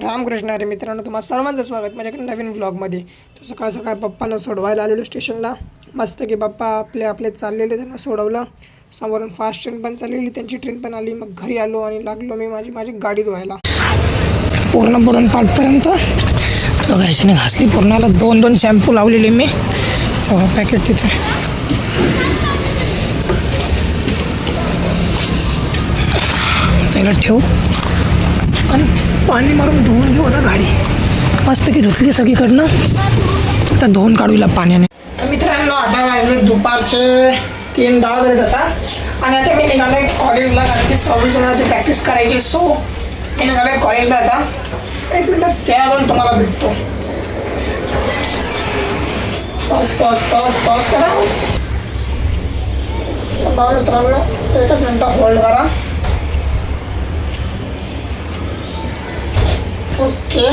रामकृष्ण हरी मित्रांनो, तुम्हाला सर्वांचं स्वागत माझ्याकडे नवीन व्लॉगमध्ये. तर सकाळ सकाळ पप्पांना सोडवायला आलेलो स्टेशनला. मस्त की पप्पा आपले चाललेले, त्यांना सोडवलं. समोरून फास्ट ट्रेन पण चाललेली, त्यांची ट्रेन पण आली. मग घरी आलो आणि लागलो मी माझी गाडी धुवायला पूर्ण बुडून पाठपर्यंत. बघा याच्याने घासली पूर्णाला. दोन शॅम्पू लावलेले मी. पॅकेट तिथे त्याला ठेवू आणि पाणी मारून धुवून घेऊ आता गाडी. मस्त की धुतली सगळीकडनं. आता धुवून काढूला पाण्याने. तर मित्रांनो, आता वाजले दुपारचे 3:10 झाले जातात आणि आता मी निघालो आहे कॉलेजला, कारण की 26 जणांची प्रॅक्टिस करायची. सो मी निघालो आहे कॉलेजला. आता 1 मिनिट त्यावर तुम्हाला भेटतो. पॉज करा. मित्रांनो 1 मिनिट होल्ड करा. Okay,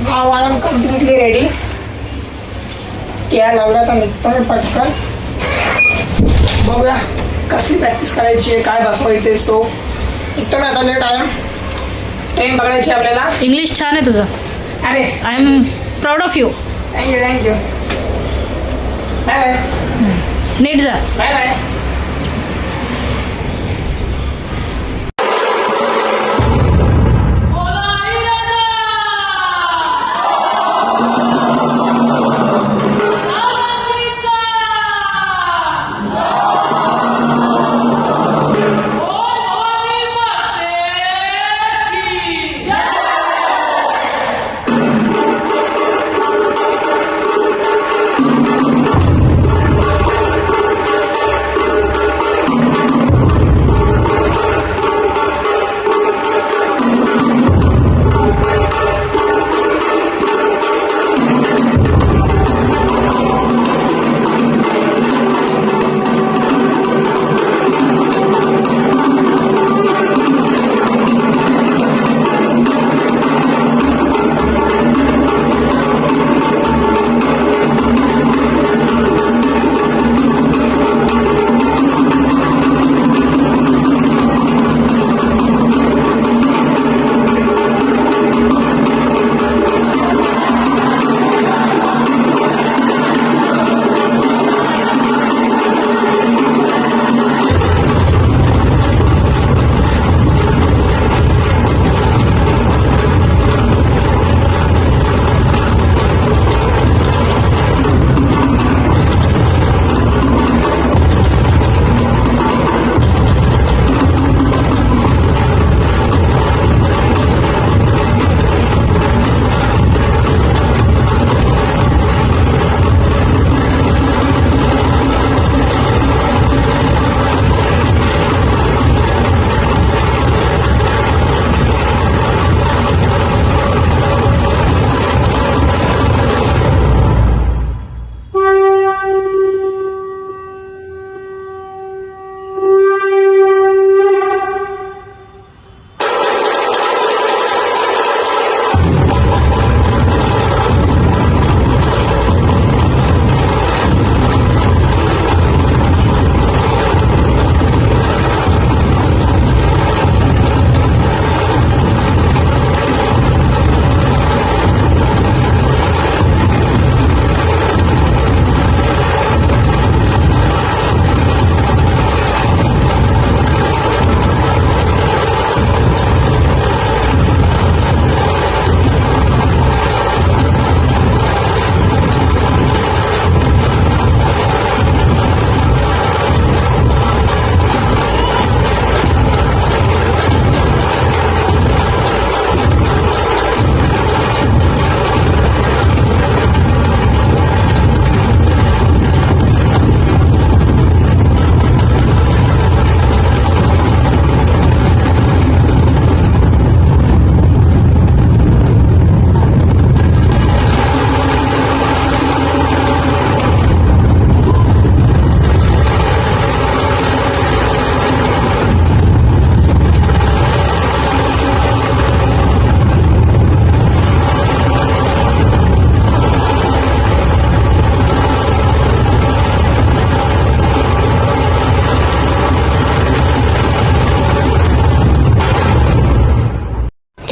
now I am completely ready. क्या लावला तर निघतो मी पटकन. बघूया कसली प्रॅक्टिस करायची आहे, काय बसवायचं आहे. सो निघतो मी आता. लेट आहे, ट्रेन पकडायची आपल्याला. इंग्लिश छान आहे तुझं. अरे I am proud of you. Thank you. Bye bye. नीट जा. Bye bye.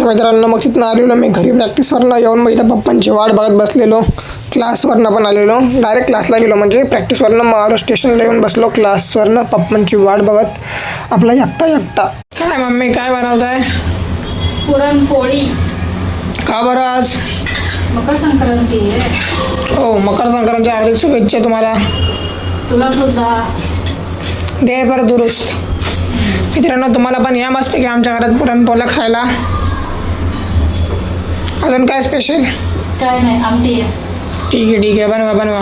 मित्रांनो मग तिथनं आलेलो मी घरी प्रॅक्टिसवरनं येऊन मग इथं पप्पांची वाट बघत बसलेलो. क्लासवरनं पण आलेलो, डायरेक्ट क्लासला गेलो म्हणजे प्रॅक्टिसवरनं मग आलो स्टेशनला येऊन बसलो क्लासवरनं पप्पांची वाट बघत आपला एकटा. काय मम्मी काय बनवताय? पुरणपोळी. का बरं आज? मकर संक्रांती आहे. हो मकर संक्रांतीच्या हार्दिक शुभेच्छा तुम्हाला. तुला सुद्धा. दे बरं दुरुस्त. मित्रांनो तुम्हाला पण या मस्तपैकी आमच्या घरात पुरणपोळ्या खायला. अजून काय स्पेशल? काय नाही, आमटी आहे. ठीक आहे बनवा.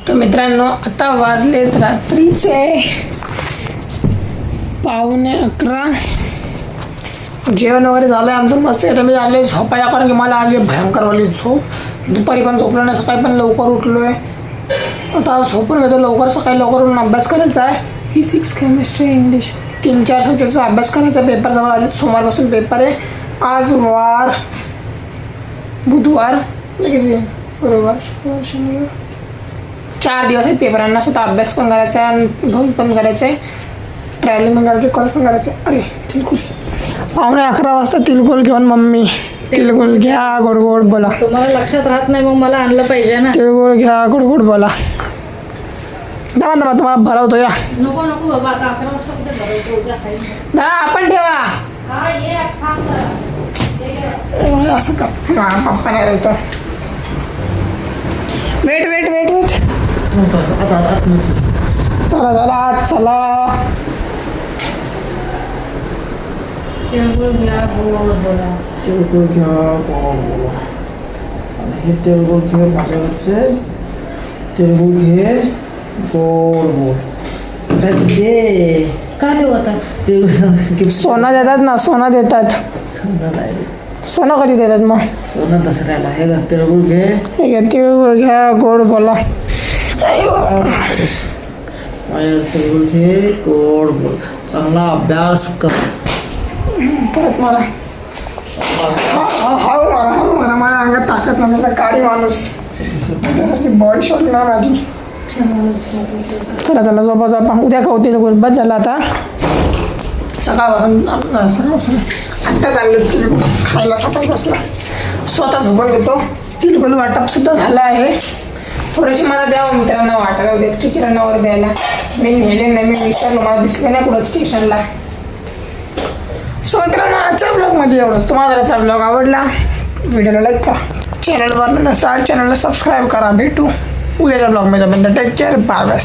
तर मित्रांनो आता वाजलेत रात्रीचे 11:15. जेवण वगैरे झालं आहे आमचं मस्त. आता मी आले झोपाया कारण की मला आली भयंकरवाली झोप. दुपारी पण झोपलो नाही, सकाळी पण लवकर उठलो आहे. आता झोपून घेतो लवकर, सकाळी लवकर उठून अभ्यास करायचा आहे. फिजिक्स केमिस्ट्री इंग्लिश 3-4 सब्जेक्टचा अभ्यास करायचा. पेपर जवळ आले, सोमवारपासून पेपर आहे. आज वार बुधवार गुरुवार शुक्रवार शनिवार 4 दिवस आहेत पेपरांना. स्वतः अभ्यास पण करायचा आहे आणि घरी पण करायचं आहे, ट्रॅव्हलिंग पण करायचं, कॉल पण करायचं. अरे तिलकुल 11:15 वाजता तिलकुल घेऊन मम्मी तिलकुल घ्या गोड बोला. तुम्हाला लक्षात राहत नाही मग मला आणलं पाहिजे ना. तिळगुळ घ्या गोड बोला. दमा तुम्हाला भरवतो या. नको बाबा, आता 11 वाजता कुठे भरवतो, उद्या खाईन. दा आपण ठेवा. हा ये थांब जरा. असं का पप्पा नाही देतो. वेट चला आत चला. तिळगुळ घ्या, गोड बोला. तिळगुळ घ्या गोड बोला. आणि हे तिळगुळ घे माझ्याकडचे. तिळगुळ घे गोड बोल. दे का देऊ आता? सोनं देतात ना, सोनं देतात. सोनं कधी देतात मग? सोनं दसऱ्याला हे तिळगुळ घे. ठीक आहे तिळगुळ घ्या गोड बोला. तिळगुळ घे गोड बोल. चांगला अभ्यास कर. परत मला मला माझ्या अंगात ताकद नाही, तर काळी माणूस बॉडी शॉट ना माझी. चला झोपा. उद्या खाऊ तिळगुळ. बस झालं आता. सकाळपासून आत्ता चाललं तिळगुळ खायला. सकाळी बसला स्वतः झोपून घेतो. तिळगुळ वाटपसुद्धा झालं आहे. थोडेसे मला द्यावं मित्रांना वाटायला उद्या टीचरांना वगैरे द्यायला. मी नेले नाही, मी विसरलो, मला दिसले नाही कुठं स्टेशनला. सो मित्रांनो आजच्या ब्लॉगमध्ये एवढंच. तुम्हाला जर आजचा ब्लॉग आवडला व्हिडिओला लाईक करा, चॅनलवर नसाल चॅनलला सबस्क्राईब करा. भेटू उद्याच्या ब्लॉगमध्ये. Take care, bye bye.